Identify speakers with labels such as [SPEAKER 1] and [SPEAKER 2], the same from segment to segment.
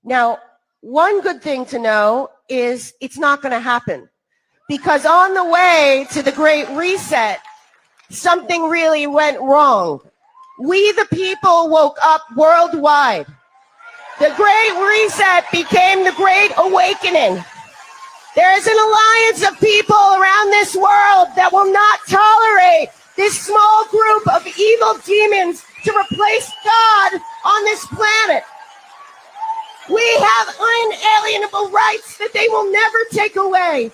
[SPEAKER 1] Now, one good thing to know is it's not going to happen, because on the way to the Great Reset, something really went wrong. We, the people, woke up worldwide. The Great Reset became the Great Awakening. There is an alliance of people around this world that will not tolerate this small group of evil demons to replace God on this planet. We have unalienable rights that they will never take away.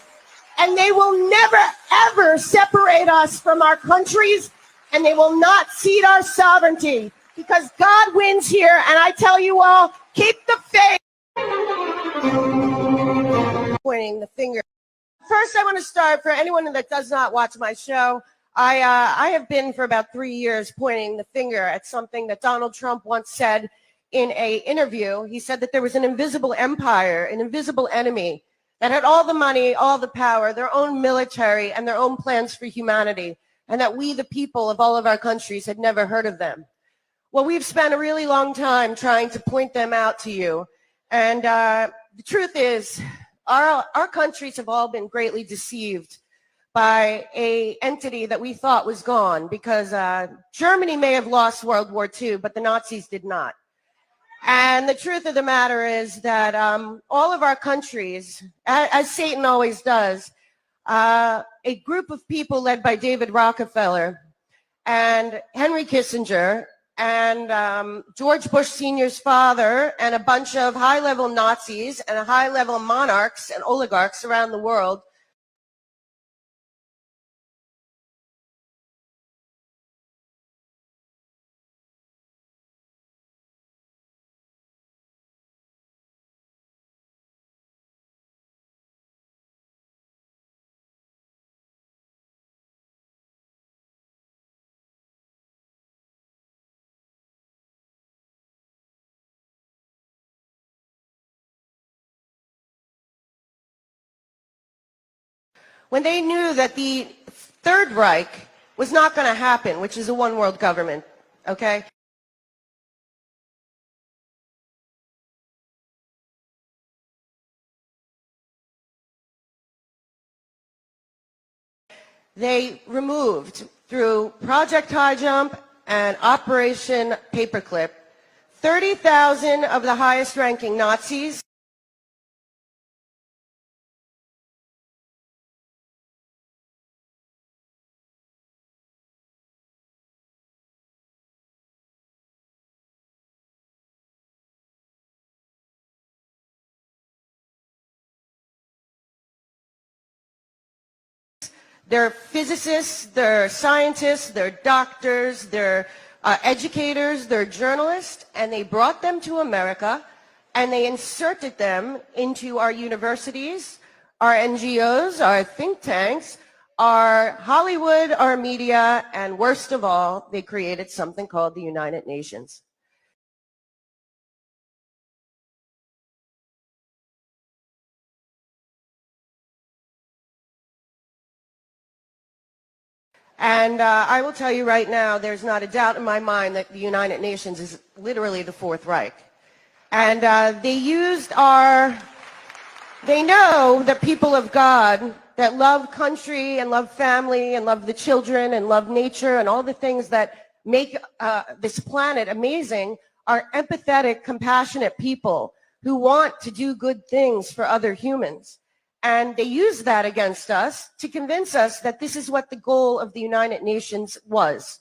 [SPEAKER 1] And they will never, ever separate us from our countries, and they will not cede our sovereignty, because God wins here. And I tell you all, keep the faith. Pointing the finger. First, I want to start, for anyone that does not watch my show, I have been for about 3 years pointing the finger at something that Donald Trump once said in an interview. He said that there was an invisible empire, an invisible enemy that had all the money, all the power, their own military, and their own plans for humanity, and that we, the people of all of our countries, had never heard of them. Well, we've spent a really long time trying to point them out to you. And the truth is, our countries have all been greatly deceived by an entity that we thought was gone, because Germany may have lost World War II, but the Nazis did not. And the truth of the matter is that all of our countries, as Satan always does, a group of people led by David Rockefeller and Henry Kissinger and George Bush Sr.'s father and a bunch of high-level Nazis and high-level monarchs and oligarchs around the world when they knew that the Third Reich was not going to happen, which is a one-world government, okay? They removed, through Project High Jump and Operation Paperclip, 30,000 of the highest-ranking Nazis. They're physicists, they're scientists, they're doctors, they're educators, they're journalists, and they brought them to America, and they inserted them into our universities, our NGOs, our think tanks, our Hollywood, our media, and worst of all, they created something called the United Nations. And I will tell you right now, there's not a doubt in my mind that the United Nations is literally the Fourth Reich. And they know that people of God that love country and love family and love the children and love nature and all the things that make this planet amazing are empathetic, compassionate people who want to do good things for other humans. And they use that against us to convince us that this is what the goal of the United Nations was.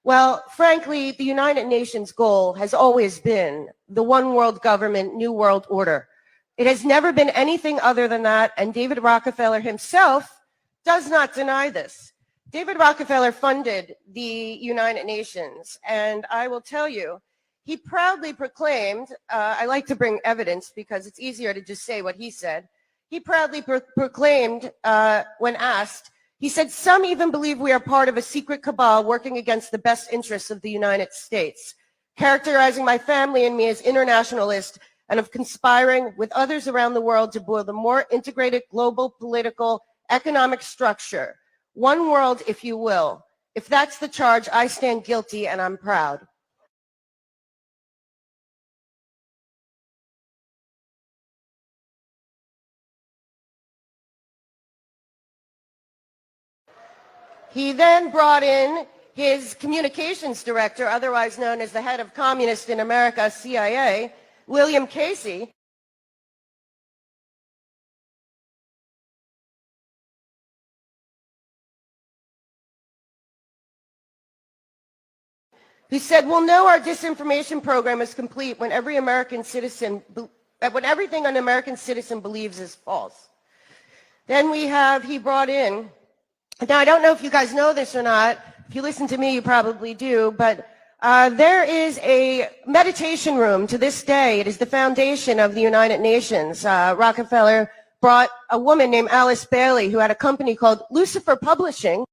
[SPEAKER 1] Well, frankly, the United Nations goal has always been the one world government, new world order. It has never been anything other than that, and David Rockefeller himself does not deny this. David Rockefeller funded the United Nations, and I will tell you, he proudly proclaimed, I like to bring evidence because it's easier to just say what he said. He proudly proclaimed when asked, he said, "Some even believe we are part of a secret cabal working against the best interests of the United States, characterizing my family and me as internationalist and of conspiring with others around the world to build a more integrated global political economic structure. One world, if you will. If that's the charge, I stand guilty and I'm proud." He then brought in his communications director, otherwise known as the head of communists in America, CIA, William Casey, who said, we'll know our disinformation program is complete when everything an American citizen believes is false. Then he brought in, now I don't know if you guys know this or not, if you listen to me you probably do, but there is a meditation room to this day. It is the foundation of the United Nations. Rockefeller brought a woman named Alice Bailey who had a company called Lucifer Publishing,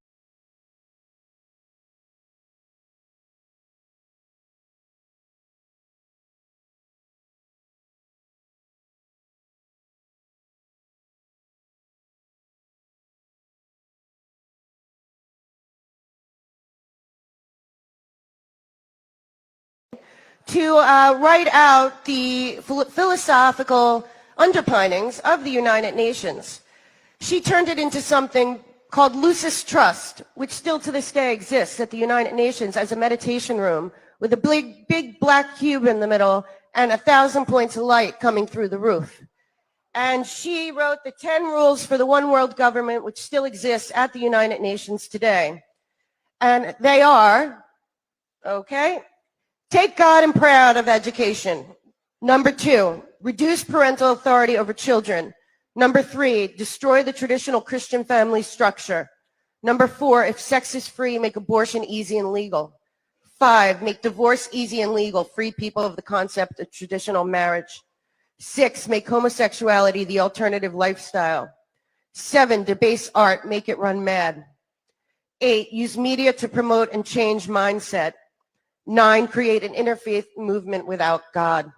[SPEAKER 1] to write out the philosophical underpinnings of the United Nations. She turned it into something called Lucis Trust, which still to this day exists at the United Nations as a meditation room with a big black cube in the middle and 1,000 points of light coming through the roof. And she wrote the 10 rules for the one world government, which still exists at the United Nations today. And they are, okay, take God and prayer out of education. Number 2, reduce parental authority over children. Number 3, destroy the traditional Christian family structure. Number 4, if sex is free, make abortion easy and legal. 5, make divorce easy and legal, free people of the concept of traditional marriage. 6, make homosexuality the alternative lifestyle. 7, debase art, make it run mad. 8, use media to promote and change mindset. 9, create an interfaith movement without God.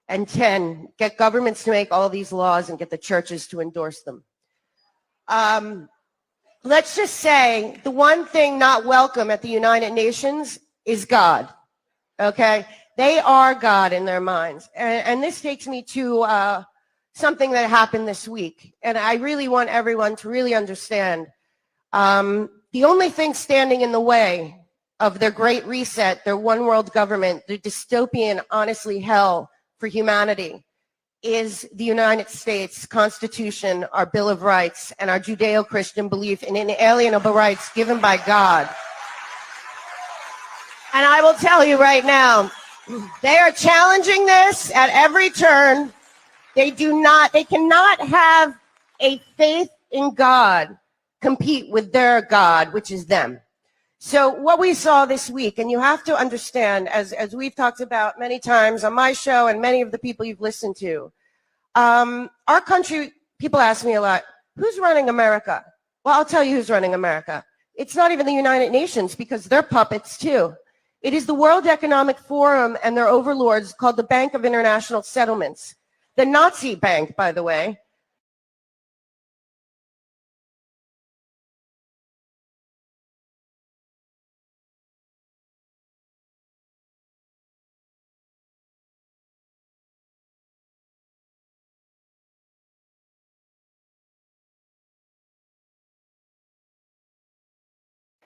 [SPEAKER 1] And 10, get governments to make all these laws and get the churches to endorse them. Let's just say the one thing not welcome at the United Nations is God, okay? They are God in their minds. And this takes me to something that happened this week. And I really want everyone to really understand. The only thing standing in the way of their great reset, their one world government, their dystopian, honestly, hell for humanity is the United States Constitution, our Bill of Rights, and our Judeo-Christian belief in inalienable rights given by God. And I will tell you right now, they are challenging this at every turn. They cannot have a faith in God compete with their God, which is them. So what we saw this week, and you have to understand, as we've talked about many times on my show and many of the people you've listened to, our country, people ask me a lot, who's running America? Well, I'll tell you who's running America. It's not even the United Nations because they're puppets too. It is the World Economic Forum and their overlords called the Bank of International Settlements. The Nazi bank, by the way.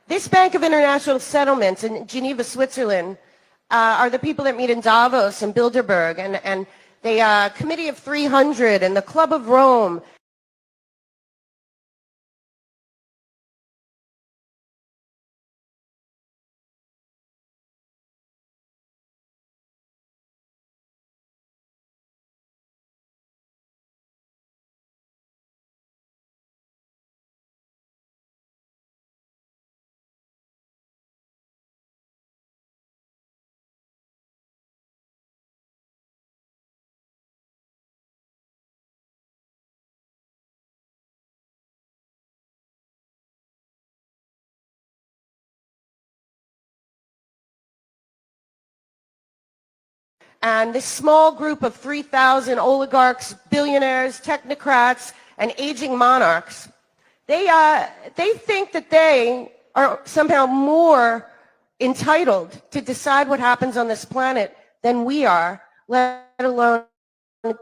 [SPEAKER 1] This Bank of International Settlements in Geneva, Switzerland, are the people that meet in Davos and Bilderberg, and the Committee of 300 and the Club of Rome. And this small group of 3,000 oligarchs, billionaires, technocrats, and aging monarchs, they think that they are somehow more entitled to decide what happens on this planet than we are, let alone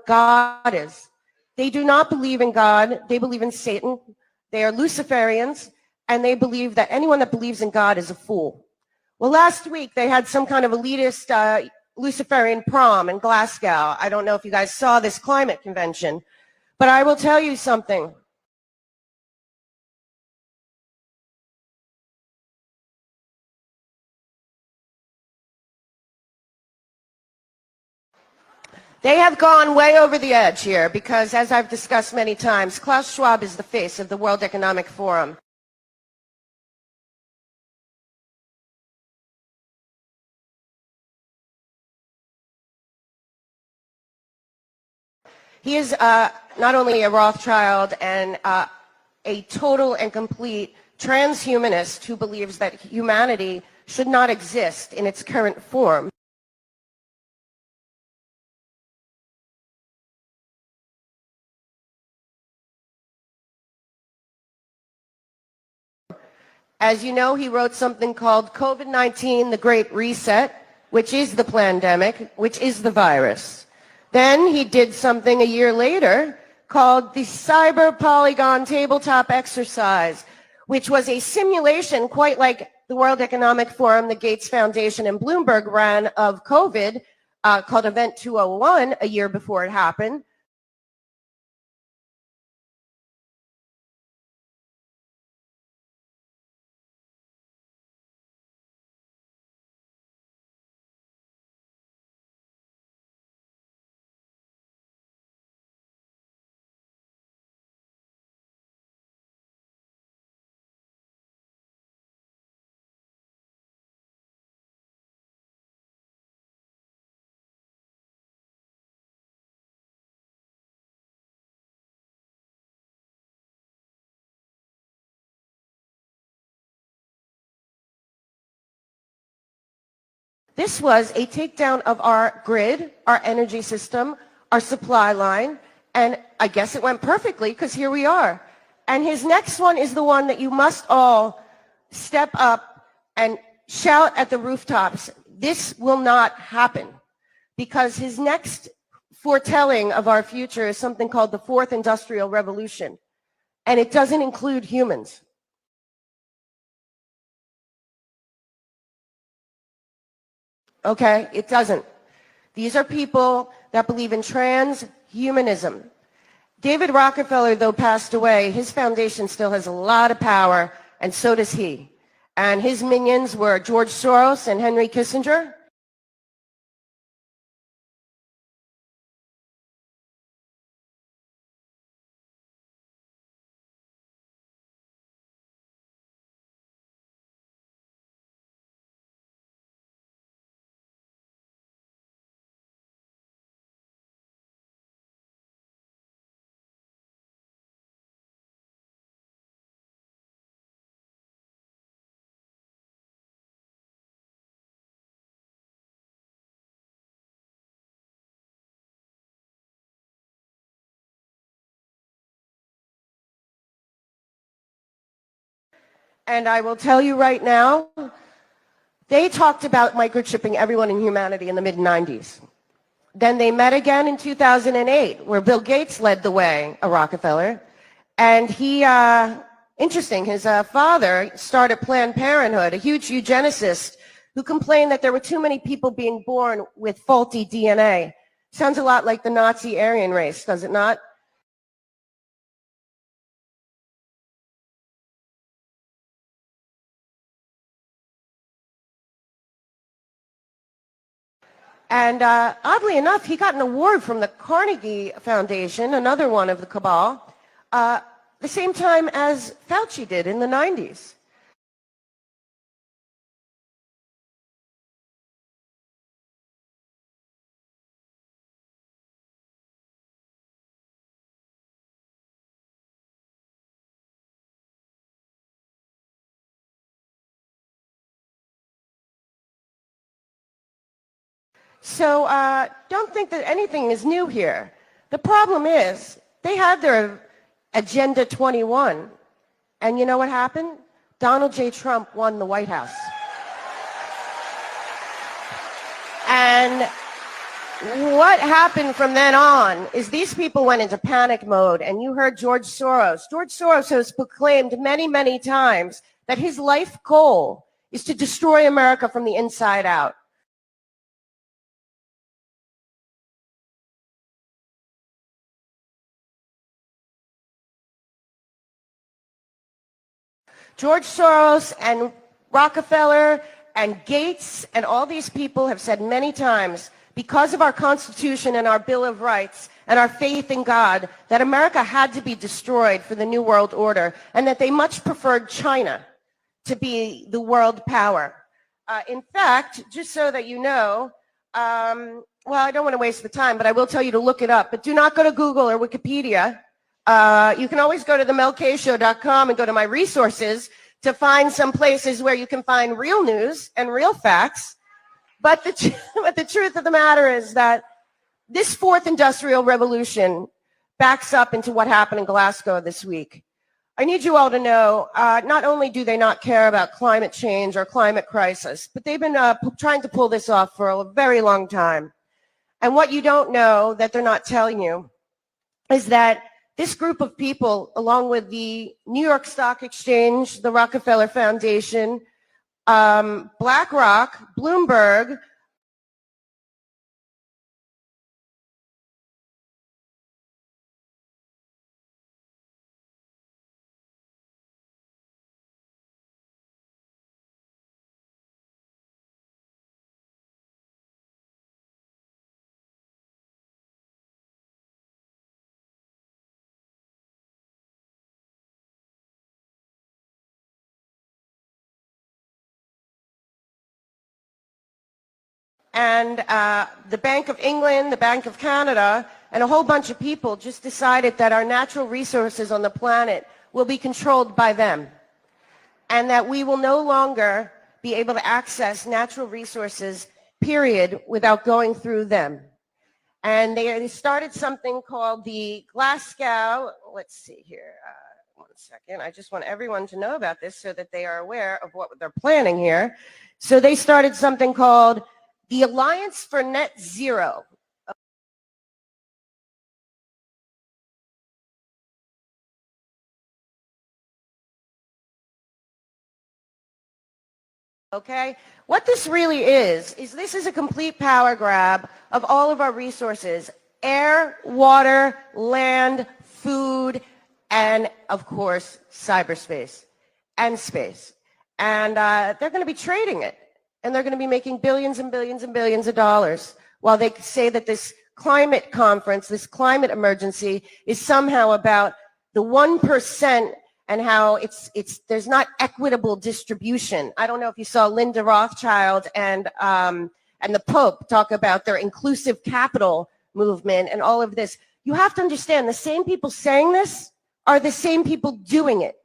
[SPEAKER 1] God is. They do not believe in God. They believe in Satan. They are Luciferians. and they believe that anyone that believes in God is a fool. Well, last week they had some kind of elitist Luciferian prom in Glasgow. I don't know if you guys saw this climate convention, but I will tell you something. They have gone way over the edge here because, as I've discussed many times, Klaus Schwab is the face of the World Economic Forum. He is not only a Rothschild and a total and complete transhumanist who believes that humanity should not exist in its current form. As you know, he wrote something called COVID-19, the Great Reset, which is the pandemic, which is the virus. Then he did something a year later called the Cyber Polygon Tabletop Exercise, which was a simulation quite like the World Economic Forum, the Gates Foundation, and Bloomberg ran of COVID, called Event 201 a year before it happened. This was a takedown of our grid, our energy system, our supply line, and I guess it went perfectly because here we are. And his next one is the one that you must all step up and shout at the rooftops. This will not happen because his next foretelling of our future is something called the Fourth Industrial Revolution, and it doesn't include humans. Okay, it doesn't. These are people that believe in transhumanism. David Rockefeller, though passed away, his foundation still has a lot of power, and so does he. And his minions were George Soros and Henry Kissinger. And I will tell you right now, they talked about microchipping everyone in humanity in the mid-90s. Then they met again in 2008, where Bill Gates led the way, a Rockefeller. And he, interesting, his father started Planned Parenthood, a huge eugenicist who complained that there were too many people being born with faulty DNA. Sounds a lot like the Nazi Aryan race, does it not? And oddly enough, he got an award from the Carnegie Foundation, another one of the cabal, the same time as Fauci did in the 90s. So don't think that anything is new here. The problem is they had their Agenda 21. And you know what happened? Donald J. Trump won the White House. And what happened from then on is these people went into panic mode, and you heard George Soros. George Soros has proclaimed many, many times that his life goal is to destroy America from the inside out. George Soros and Rockefeller and Gates and all these people have said many times, because of our Constitution and our Bill of Rights and our faith in God, that America had to be destroyed for the New World Order, and that they much preferred China to be the world power. In fact, just so that you know, well, I don't want to waste the time, but I will tell you to look it up. But do not go to Google or Wikipedia. You can always go to themelkshow.com and go to my resources to find some places where you can find real news and real facts. But the truth of the matter is that this fourth industrial revolution backs up into what happened in Glasgow this week. I need you all to know, not only do they not care about climate change or climate crisis, but they've been trying to pull this off for a very long time. And what you don't know that they're not telling you is that this group of people, along with the New York Stock Exchange, the Rockefeller Foundation, BlackRock, Bloomberg, and the Bank of England, the Bank of Canada, and a whole bunch of people just decided that our natural resources on the planet will be controlled by them, and that we will no longer be able to access natural resources, period, without going through them. And they started something called the Glasgow, let's see here, 1 second. I just want everyone to know about this so that they are aware of what they're planning here. So they started something called the Alliance for Net Zero. Okay? What this really is this is a complete power grab of all of our resources: air, water, land, food, and of course, cyberspace and space. And they're going to be trading it. And they're going to be making billions and billions and billions of dollars while they say that this climate conference, this climate emergency, is somehow about the 1% and how there's not equitable distribution. I don't know if you saw Linda Rothschild and the Pope talk about their inclusive capital movement and all of this. You have to understand, the same people saying this are the same people doing it.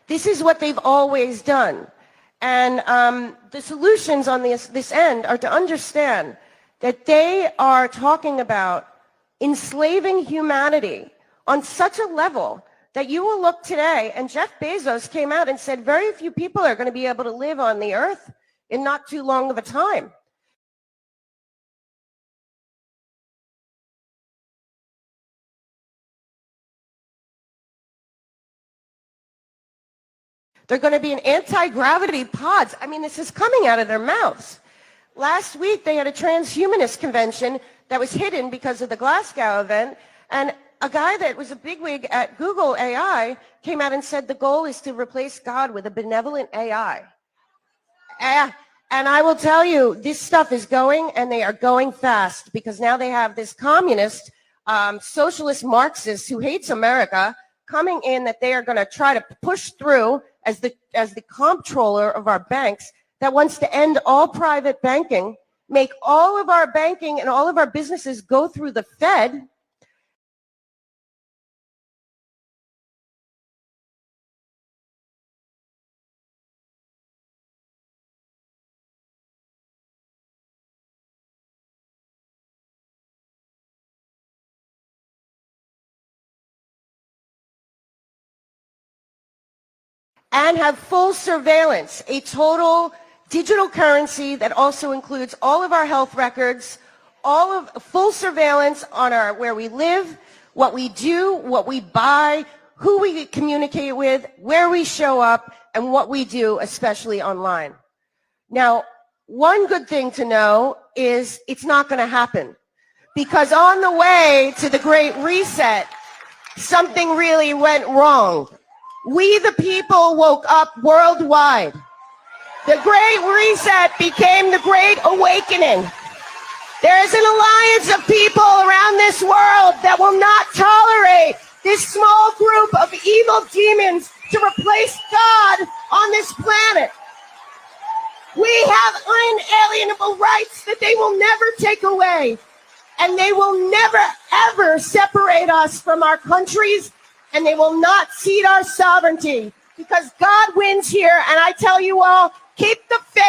[SPEAKER 1] This is what they've always done. And the solutions on this end are to understand that they are talking about enslaving humanity on such a level that you will look today, and Jeff Bezos came out and said very few people are going to be able to live on the earth in not too long of a time. They're going to be in anti-gravity pods. I mean, this is coming out of their mouths. Last week, they had a transhumanist convention that was hidden because of the Glasgow event, and a guy that was a bigwig at Google AI came out and said the goal is to replace God with a benevolent AI. And I will tell you, this stuff is going, and they are going fast, because now they have this communist, socialist Marxist who hates America coming in, that they are going to try to push through as the comptroller of our banks, that wants to end all private banking, make all of our banking and all of our businesses go through the Fed. And have full surveillance, a total digital currency that also includes all of our health records, all of full surveillance on where we live, what we do, what we buy, who we communicate with, where we show up, and what we do, especially online. Now, one good thing to know is it's not going to happen, because on the way to the Great Reset, something really went wrong. We, the people, woke up worldwide. The Great Reset became the Great Awakening. There is an alliance of people around this world that will not tolerate this small group of evil demons to replace God on this planet. We have unalienable rights that they will never take away. And they will never, ever separate us from our countries, and they will not cede our sovereignty, because God wins here. And I tell you all, keep the faith.